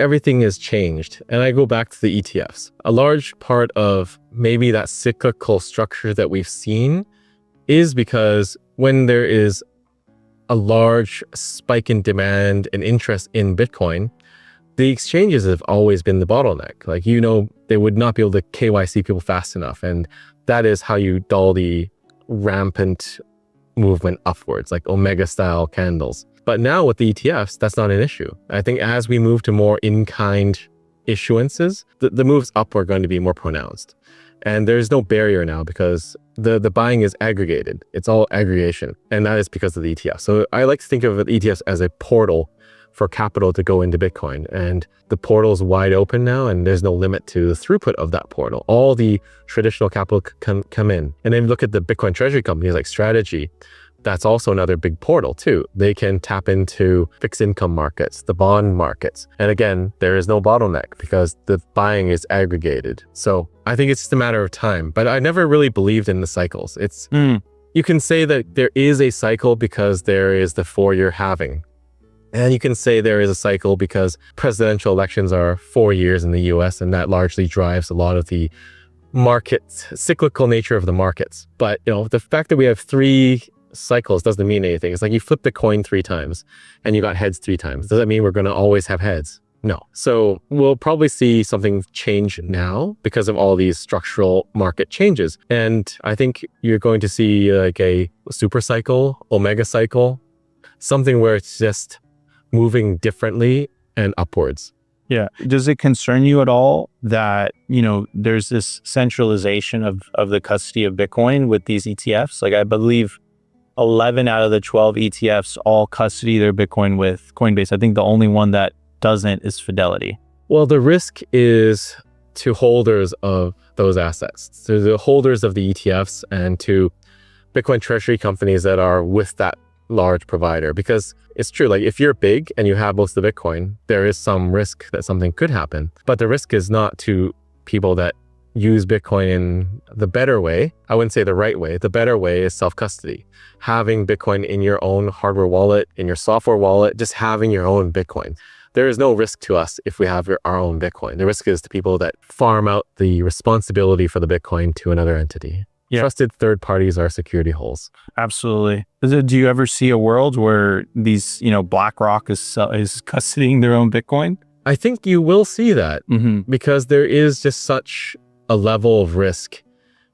everything has changed. And I go back to the ETFs. A large part of maybe that cyclical structure that we've seen is because when there is a large spike in demand and interest in Bitcoin, the exchanges have always been the bottleneck. Like, they would not be able to KYC people fast enough. And that is how you dull the rampant movement upwards, like Omega style candles. But now with the ETFs, that's not an issue. I think as we move to more in-kind issuances, the moves up are going to be more pronounced. And there's no barrier now because the buying is aggregated. It's all aggregation. And that is because of the ETF. So I like to think of the ETFs as a portal for capital to go into Bitcoin. And the portal is wide open now, and there's no limit to the throughput of that portal. All the traditional capital can come in. And then look at the Bitcoin treasury companies like Strategy. That's also another big portal too. They can tap into fixed income markets, the bond markets. And again, there is no bottleneck because the buying is aggregated. So I think it's just a matter of time, but I never really believed in the cycles. You can say that there is a cycle because there is the 4-year halving. And you can say there is a cycle because presidential elections are 4 years in the US, and that largely drives a lot of the markets, cyclical nature of the markets. But the fact that we have 3 cycles doesn't mean anything. It's like you flipped a coin 3 times and you got heads 3 times. Does that mean we're going to always have heads? No. So we'll probably see something change now because of all these structural market changes. And I think you're going to see like a super cycle, Omega cycle, something where it's just moving differently and upwards. Yeah. Does it concern you at all that, there's this centralization of the custody of Bitcoin with these ETFs? Like, I believe 11 out of the 12 ETFs all custody their Bitcoin with Coinbase. I think the only one that doesn't is Fidelity. Well, the risk is to holders of those assets, to the holders of the ETFs and to Bitcoin treasury companies that are with that large provider. Because it's true, like if you're big and you have most of the Bitcoin, there is some risk that something could happen. But the risk is not to people that use Bitcoin in the better way. I wouldn't say the right way. The better way is self-custody. Having Bitcoin in your own hardware wallet, in your software wallet, just having your own Bitcoin. There is no risk to us if we have our own Bitcoin. The risk is to people that farm out the responsibility for the Bitcoin to another entity. Yeah. Trusted third parties are security holes. Absolutely. Do you ever see a world where these, BlackRock is custodying their own Bitcoin? I think you will see that because there is just such a level of risk.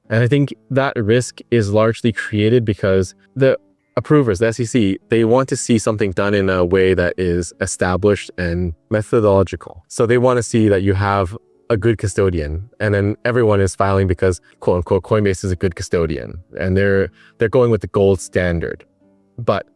And I think that risk is largely created because the approvers, the SEC, they want to see something done in a way that is established and methodological. So they want to see that you have a good custodian, and then everyone is filing because quote unquote Coinbase is a good custodian and they're going with the gold standard. But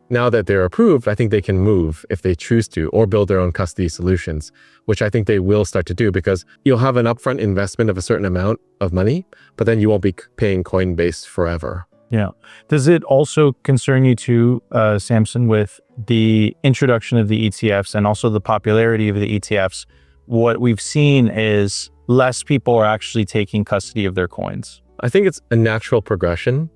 now that they're approved, I think they can move if they choose to, or build their own custody solutions, which I think they will start to do because you'll have an upfront investment of a certain amount of money, but then you won't be paying Coinbase forever. Yeah. Does it also concern you too, Samson, with the introduction of the ETFs and also the popularity of the ETFs? What we've seen is less people are actually taking custody of their coins. I think it's a natural progression.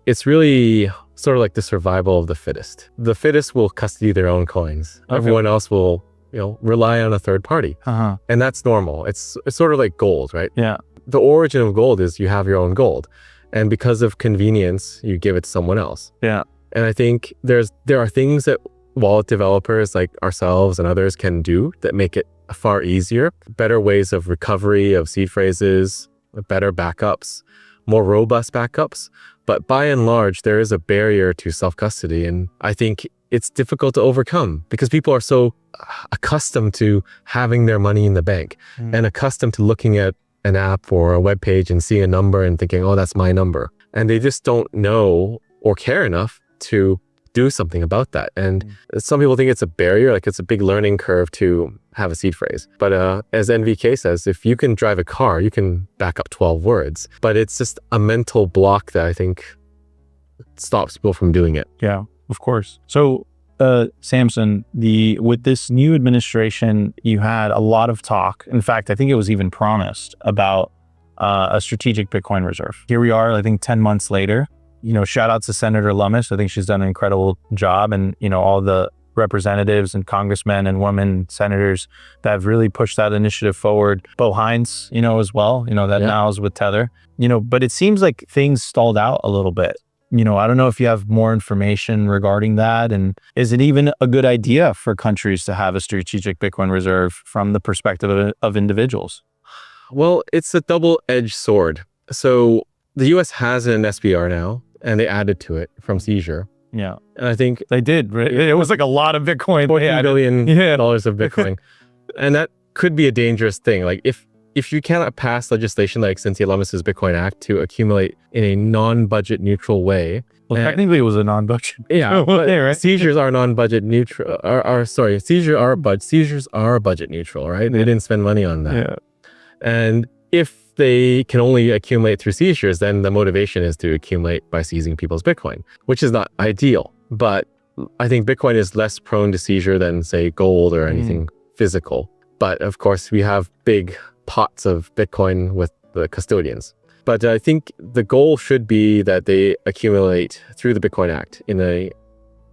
It's really sort of like the survival of the fittest. The fittest will custody their own coins. Okay. Everyone else will, rely on a third party. And that's normal. It's sort of like gold, right? Yeah. The origin of gold is you have your own gold. And because of convenience, you give it to someone else. Yeah. And I think there are things that wallet developers like ourselves and others can do that make it far easier. Better ways of recovery of seed phrases, better backups, more robust backups. But by and large, there is a barrier to self-custody. And I think it's difficult to overcome because people are so accustomed to having their money in the bank and accustomed to looking at an app or a web page and seeing a number and thinking, oh, that's my number. And they just don't know or care enough to do something about that. And some people think it's a barrier, like it's a big learning curve to have a seed phrase. But as NVK says, if you can drive a car, you can back up 12 words. But it's just a mental block that I think stops people from doing it. Yeah, of course. So Samson, with this new administration, you had a lot of talk. In fact, I think it was even promised about a strategic Bitcoin reserve. Here we are, I think 10 months later. Shout out to Senator Lummis. I think she's done an incredible job, and all the representatives and congressmen and women senators that have really pushed that initiative forward. Bo Hines, as well, that now is with Tether, but it seems like things stalled out a little bit. I don't know if you have more information regarding that. And is it even a good idea for countries to have a strategic Bitcoin reserve from the perspective of individuals? Well, it's a double-edged sword. So the US has an SPR now, and they added to it from seizure. Yeah. And I think they did. It was like a lot of Bitcoin. $14 billion of Bitcoin. And that could be a dangerous thing. Like if you cannot pass legislation like Cynthia Lummis's Bitcoin Act to accumulate in a non-budget neutral way. Well, technically it was a non-budget. Yeah, but right? Seizures are non-budget neutral. Seizures are budget neutral, right? They didn't spend money on that. Yeah. And if they can only accumulate through seizures, then the motivation is to accumulate by seizing people's Bitcoin, which is not ideal. But I think Bitcoin is less prone to seizure than, say, gold or anything physical. But of course, we have big pots of Bitcoin with the custodians. But I think the goal should be that they accumulate through the Bitcoin Act in a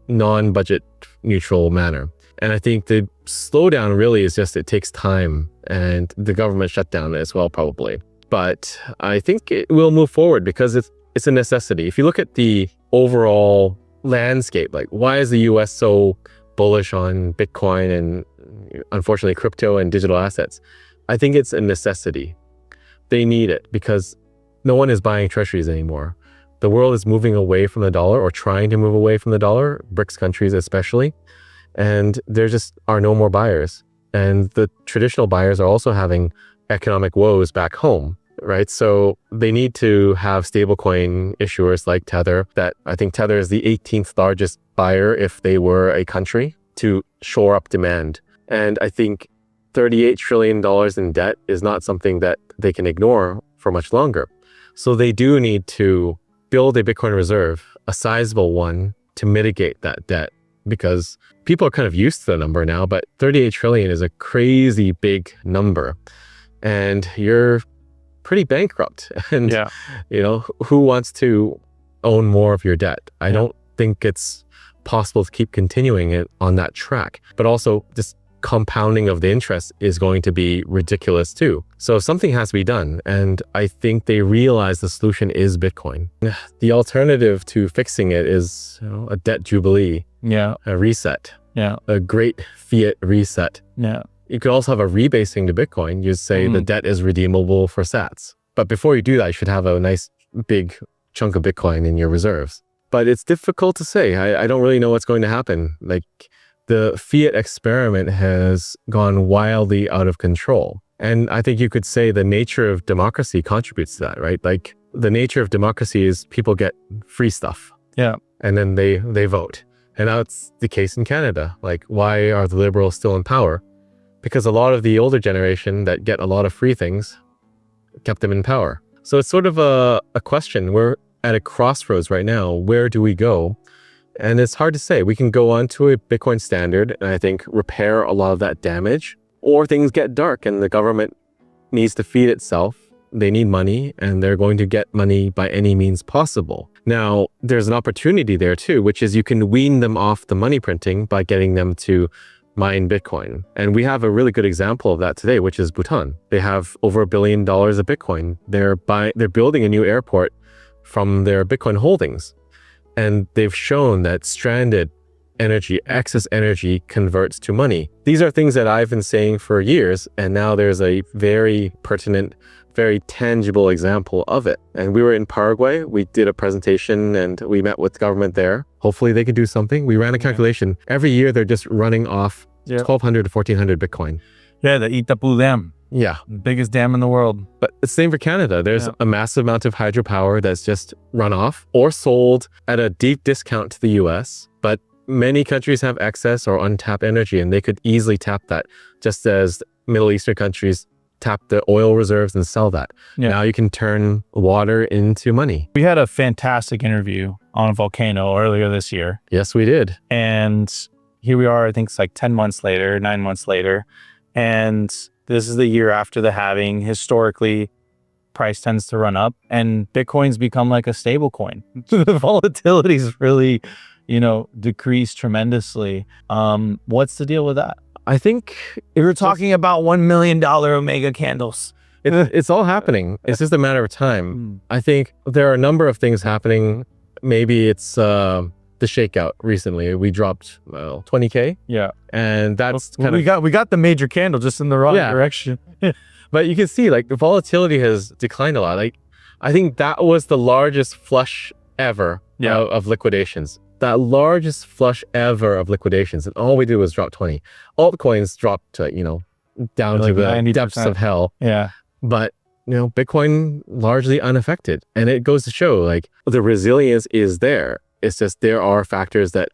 non-budget neutral manner. And I think the slowdown really is just it takes time and the government shutdown as well, probably. But I think it will move forward because it's a necessity. If you look at the overall landscape, like why is the US so bullish on Bitcoin and unfortunately crypto and digital assets? I think it's a necessity. They need it because no one is buying treasuries anymore. The world is moving away from the dollar or trying to move away from the dollar, BRICS countries especially, and there just are no more buyers. And the traditional buyers are also having economic woes back home, right? So they need to have stablecoin issuers like Tether, that I think Tether is the 18th largest buyer if they were a country, to shore up demand. And I think $38 trillion in debt is not something that they can ignore for much longer. So they do need to build a Bitcoin reserve, a sizable one, to mitigate that debt, because people are kind of used to the number now, but 38 trillion is a crazy big number and you're pretty bankrupt. And, who wants to own more of your debt? I don't think it's possible to keep continuing it on that track, but also just compounding of the interest is going to be ridiculous too. So something has to be done. And I think they realize the solution is Bitcoin. The alternative to fixing it is a debt jubilee, a reset, a great fiat reset. You could also have a rebasing to Bitcoin. You say the debt is redeemable for sats. But before you do that, you should have a nice big chunk of Bitcoin in your reserves. But it's difficult to say. I don't really know what's going to happen. Like, the fiat experiment has gone wildly out of control. And I think you could say the nature of democracy contributes to that, right? Like the nature of democracy is people get free stuff. And then they vote. And now it's the case in Canada. Like, why are the Liberals still in power? Because a lot of the older generation that get a lot of free things kept them in power. So it's sort of a question. We're at a crossroads right now. Where do we go? And it's hard to say. We can go on to a Bitcoin standard and I think repair a lot of that damage, or things get dark and the government needs to feed itself. They need money and they're going to get money by any means possible. Now, there's an opportunity there too, which is you can wean them off the money printing by getting them to mine Bitcoin. And we have a really good example of that today, which is Bhutan. They have over $1 billion of Bitcoin. They're building a new airport from their Bitcoin holdings. And they've shown that stranded energy, excess energy, converts to money. These are things that I've been saying for years, and now there's a very pertinent, very tangible example of it. And we were in Paraguay. We did a presentation and we met with the government there. Hopefully they could do something. We ran a calculation. Every year they're just running off 1,200 to 1,400 Bitcoin. Yeah, the Itapu Dam. Yeah. Biggest dam in the world. But it's the same for Canada. There's a massive amount of hydropower that's just run off or sold at a deep discount to the US. But many countries have excess or untapped energy and they could easily tap that, just as Middle Eastern countries tap the oil reserves and sell that. Now you can turn water into money. We had a fantastic interview on a volcano earlier this year. Yes, we did. And here we are, I think it's like 9 months later. And this is the year after the halving. Historically, price tends to run up and Bitcoin's become like a stable coin. The volatility is really, decreased tremendously. What's the deal with that? I think If you're talking about $1 million Omega candles. it's all happening. It's just a matter of time. I think there are a number of things happening. Maybe it's the shakeout recently. We dropped 20K. Yeah. And that's kind we got the major candle just in the wrong direction. But you can see like the volatility has declined a lot. Like I think that was the largest flush ever of liquidations. That largest flush ever of liquidations. And all we did was drop 20. Altcoins dropped to, down to the 90%. Depths of hell. Yeah. But, Bitcoin largely unaffected. And it goes to show like the resilience is there. It's just there are factors that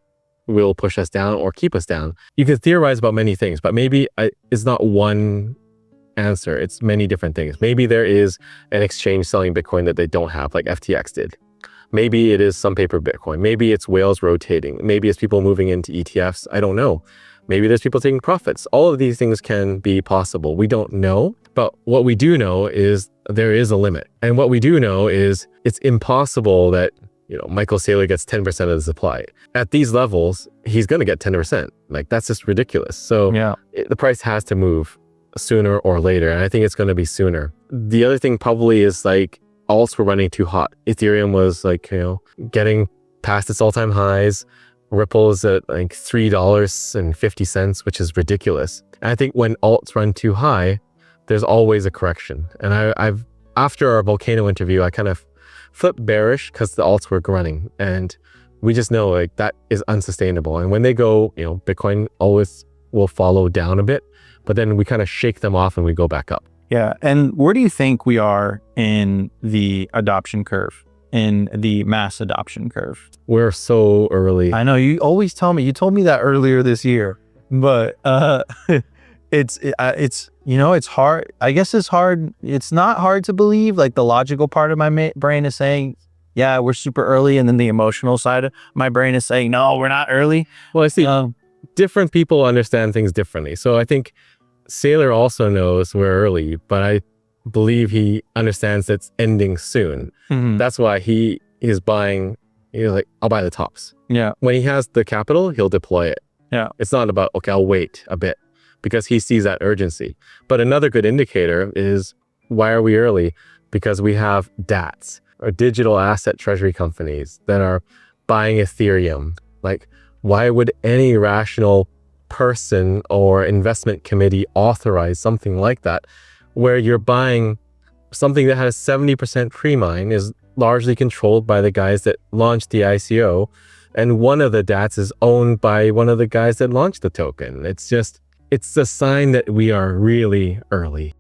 will push us down or keep us down. You can theorize about many things, but maybe it's not one answer. It's many different things. Maybe there is an exchange selling Bitcoin that they don't have, like FTX did. Maybe it is some paper Bitcoin. Maybe it's whales rotating. Maybe it's people moving into ETFs. I don't know. Maybe there's people taking profits. All of these things can be possible. We don't know. But what we do know is there is a limit. And what we do know is it's impossible that, Michael Saylor gets 10% of the supply. At these levels, he's going to get 10%. Like that's just ridiculous. So the price has to move sooner or later. And I think it's going to be sooner. The other thing probably is like alts were running too hot. Ethereum was like, getting past its all-time highs. Ripple is at like $3.50, which is ridiculous. And I think when alts run too high, there's always a correction. And I've after our Volcano interview, I kind of flipped bearish because the alts were running. And we just know like that is unsustainable. And when they go, Bitcoin always will follow down a bit, but then we kind of shake them off and we go back up. Yeah. And where do you think we are in the adoption curve, in the mass adoption curve? We're so early. I know you always tell me, you told me that earlier this year, but it's hard. I guess it's hard. It's not hard to believe. Like the logical part of my brain is saying, yeah, we're super early. And then the emotional side of my brain is saying, no, we're not early. Well, I see different people understand things differently. So I think Saylor also knows we're early, but I believe he understands it's ending soon. Mm-hmm. That's why he is buying. He's like, I'll buy the tops. Yeah. When he has the capital, he'll deploy it. Yeah. It's not about, okay, I'll wait a bit because he sees that urgency. But another good indicator is why are we early? Because we have DATs or digital asset treasury companies that are buying Ethereum. Like, why would any rational person or investment committee authorize something like that, where you're buying something that has 70% pre-mine, is largely controlled by the guys that launched the ICO, and one of the DATs is owned by one of the guys that launched the token. It's a sign that we are really early.